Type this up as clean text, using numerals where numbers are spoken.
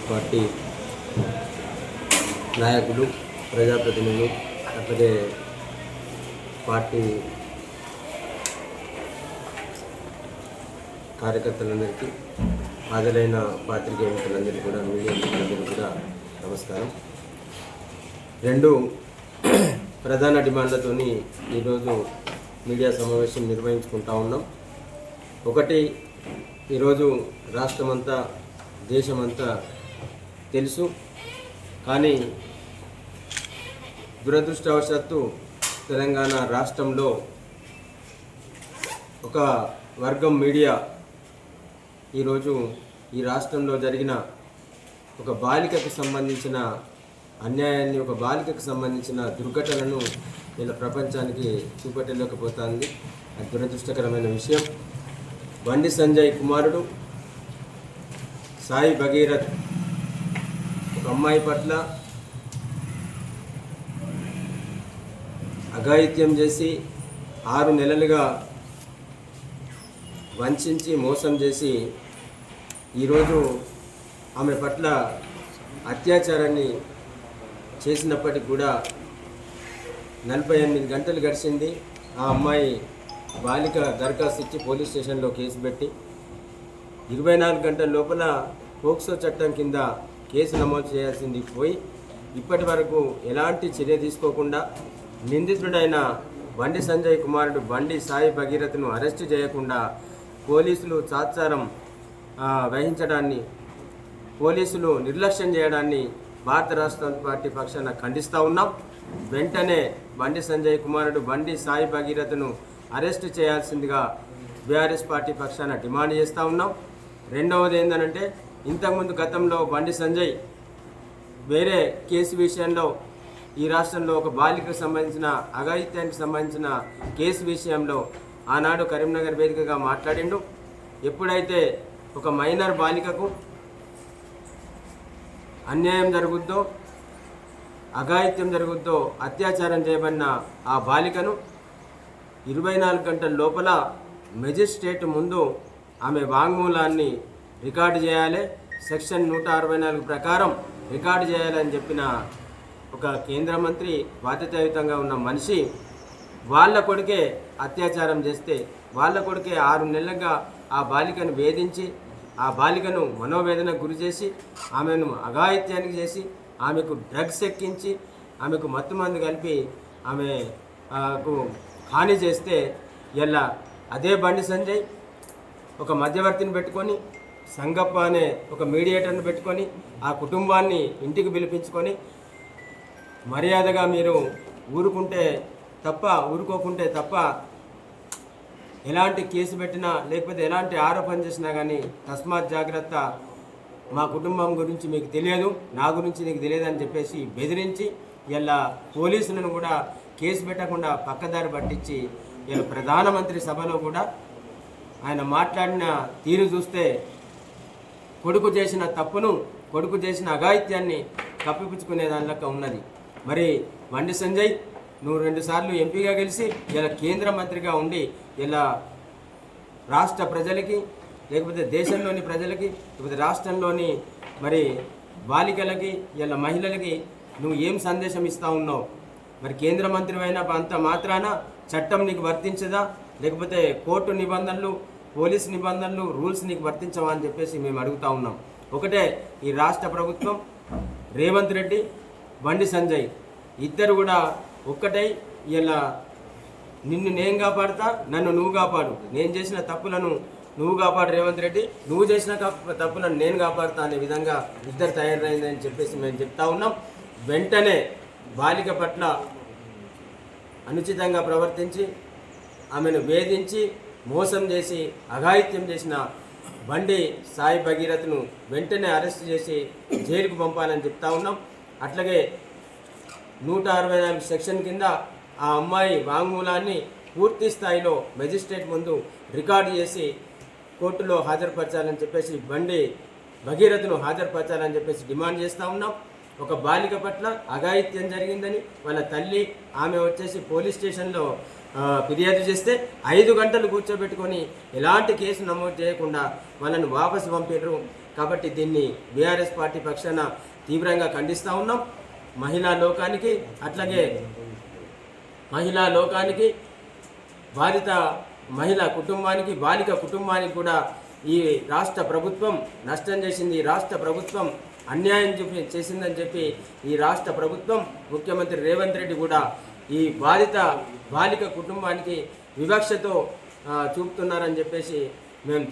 Party నాయకులు, ప్రజాప్రతినిధులు, అట్లాగే పార్టీ కార్యకర్తలందరికీ, హాజరైన పాత్రికేయ మిత్రులందరికీ కూడా, మీడియా మిత్రులందరికీ కూడా నమస్కారం. రెండు ప్రధాన డిమాండ్లతోని ఈరోజు మీడియా సమావేశం నిర్వహించుకుంటా ఉన్నాం. ఒకటి, ఈరోజు రాష్ట్రమంతా దేశమంతా తెలుసు, కానీ దురదృష్టవశాత్తు తెలంగాణ రాష్ట్రంలో ఒక వర్గం మీడియా ఈరోజు ఈ రాష్ట్రంలో జరిగిన ఒక బాలికకు సంబంధించిన అన్యాయాన్ని, ఒక బాలికకు సంబంధించిన దుర్ఘటనను ఇలా ప్రపంచానికి చూపెట్టలేకపోతుంది. అది దురదృష్టకరమైన విషయం. బండి సంజయ్ కుమారుడు సాయి భగీరథ్ ఒక అమ్మాయి పట్ల అఘాయిత్యం చేసి 6 నెలలుగా వంచించి మోసం చేసి ఈరోజు ఆమె పట్ల అత్యాచారాన్ని చేసినప్పటికీ కూడా 48 గంటలు గడిచింది. ఆ అమ్మాయి బాలిక దరఖాస్తు ఇచ్చి పోలీస్ స్టేషన్లో కేసు పెట్టి 24 గంటల లోపల పోక్సో చట్టం కింద కేసు నమోదు చేయాల్సింది పోయి ఇప్పటి వరకు ఎలాంటి చర్య తీసుకోకుండా నిందితుడైన బండి సంజయ్ కుమారుడు బండి సాయి భగీరథను అరెస్టు చేయకుండా పోలీసులు తాత్సారం వహించడాన్ని, పోలీసులు నిర్లక్ష్యం చేయడాన్ని భారత రాష్ట్ర పార్టీ పక్షాన ఖండిస్తూ ఉన్నాం. వెంటనే బండి సంజయ్ కుమారుడు బండి సాయి భగీరథను అరెస్టు చేయాల్సిందిగా బీఆర్ఎస్ పార్టీ పక్షాన డిమాండ్ చేస్తూ ఉన్నాం. రెండవది ఏంటంటే, ఇంతకుముందు గతంలో బండి సంజయ్ వేరే కేసు విషయంలో ఈ రాష్ట్రంలో ఒక బాలికకు సంబంధించిన అఘాయిత్యానికి సంబంధించిన కేసు విషయంలో ఆనాడు కరీంనగర్ వేదికగా మాట్లాడిండు. ఎప్పుడైతే ఒక మైనర్ బాలికకు అన్యాయం జరుగుద్దో, అఘాయిత్యం జరుగుద్దో, అత్యాచారం చేయబడిన ఆ బాలికను 24 గంటల లోపల మెజిస్ట్రేట్ ముందు ఆమె వాంగ్మూలాన్ని రికార్డు చేయాలి, సెక్షన్ 164 ప్రకారం రికార్డు చేయాలని చెప్పిన ఒక కేంద్ర మంత్రి, బాధ్యతాయుతంగా ఉన్న మనిషి వాళ్ళ కొడుకే అత్యాచారం చేస్తే, వాళ్ళ కొడుకే 6 నెలలుగా ఆ బాలికను వేధించి, ఆ బాలికను మనోవేదనకు గురి చేసి, ఆమెను అఘాయిత్యానికి చేసి, ఆమెకు డ్రగ్స్ ఎక్కించి, ఆమెకు మత్తుమందు కలిపి ఆమెకు హాని చేస్తే, ఇలా అదే బండి సంజయ్ ఒక మధ్యవర్తిని పెట్టుకొని, సంగప్ప అనే ఒక మీడియేటర్ని పెట్టుకొని, ఆ కుటుంబాన్ని ఇంటికి పిలిపించుకొని మర్యాదగా మీరు ఊరుకోకుంటే తప్ప ఎలాంటి కేసు పెట్టినా లేకపోతే ఎలాంటి ఆరోపణ చేసినా కానీ తస్మాత్ జాగ్రత్త, మా కుటుంబం గురించి మీకు తెలియదు, నా గురించి నీకు తెలియదు అని చెప్పేసి బెదిరించి ఇలా పోలీసులను కూడా కేసు పెట్టకుండా పక్కదారి పట్టించి ఇలా ప్రధానమంత్రి సభలో కూడా ఆయన మాట్లాడిన తీరు చూస్తే కొడుకు చేసిన తప్పును, కొడుకు చేసిన అఘాయిత్యాన్ని కప్పిపుచ్చుకునే దానిలక్క ఉన్నది. మరి బండి సంజయ్, నువ్వు 2 సార్లు ఎంపీగా గెలిచి ఇలా కేంద్ర మంత్రిగా ఉండి ఇలా రాష్ట్ర ప్రజలకి, లేకపోతే దేశంలోని ప్రజలకి, లేకపోతే రాష్ట్రంలోని మరి బాలికలకి, ఇలా మహిళలకి నువ్వు ఏం సందేశం ఇస్తూ ఉన్నావు? మరి కేంద్ర మంత్రి అయినా అంత మాత్రాన చట్టం నీకు వర్తించదా? లేకపోతే కోర్టు నిబంధనలు, పోలీస్ నిబంధనలు, రూల్స్ నీకు వర్తించవా అని చెప్పేసి మేము అడుగుతూ ఉన్నాం. ఒకటే, ఈ రాష్ట్ర ప్రభుత్వం, రేవంత్ రెడ్డి, బండి సంజయ్ ఇద్దరు కూడా ఒక్కటై ఇలా నిన్ను నేను కాపాడుతా, నన్ను నువ్వు కాపాడు, నేను చేసిన తప్పులను నువ్వు కాపాడు రేవంత్ రెడ్డి, నువ్వు చేసిన తప్పులను నేను కాపాడుతా అనే విధంగా ఇద్దరు తయారైందని చెప్పేసి మేము చెప్తా ఉన్నాం. వెంటనే బాలిక పట్ల అనుచితంగా ప్రవర్తించి, ఆమెను వేధించి, మోసం చేసి, అఘాయిత్యం చేసిన బండి సాయి భగీరథను వెంటనే అరెస్ట్ చేసి జైలుకు పంపాలని చెప్తా ఉన్నాం. అట్లాగే 164 సెక్షన్ కింద ఆ అమ్మాయి వాంగ్మూలాన్ని పూర్తి స్థాయిలో మెజిస్ట్రేట్ ముందు రికార్డు చేసి కోర్టులో హాజరుపరచాలని చెప్పేసి బండి భగీరథను హాజరుపరచాలని చెప్పేసి డిమాండ్ చేస్తూ ఉన్నాం. ఒక బాలిక పట్ల అఘాయిత్యం జరిగిందని వాళ్ళ తల్లి ఆమె వచ్చేసి పోలీస్ స్టేషన్లో ఫిర్యాదు చేస్తే 5 గంటలు కూర్చోబెట్టుకొని ఎలాంటి కేసు నమోదు చేయకుండా వాళ్ళని వాపసు పంపారు. కాబట్టి దీన్ని బీఆర్ఎస్ పార్టీ పక్షాన తీవ్రంగా ఖండిస్తూ ఉన్నాం. మహిళా లోకానికి అట్లాగే మహిళా లోకానికి బాధిత మహిళా కుటుంబానికి బాలిక కుటుంబానికి కూడా ఈ రాష్ట్ర ప్రభుత్వం నష్టం చేసింది. ఈ రాష్ట్ర ప్రభుత్వం అన్యాయం చేసిందని చెప్పి ఈ రాష్ట్ర ప్రభుత్వం ముఖ్యమంత్రి రేవంత్ రెడ్డి కూడా ఈ బాధిత బాలిక కుటుంబానికి వివక్షతో చూపుతున్నారని చెప్పేసి మేము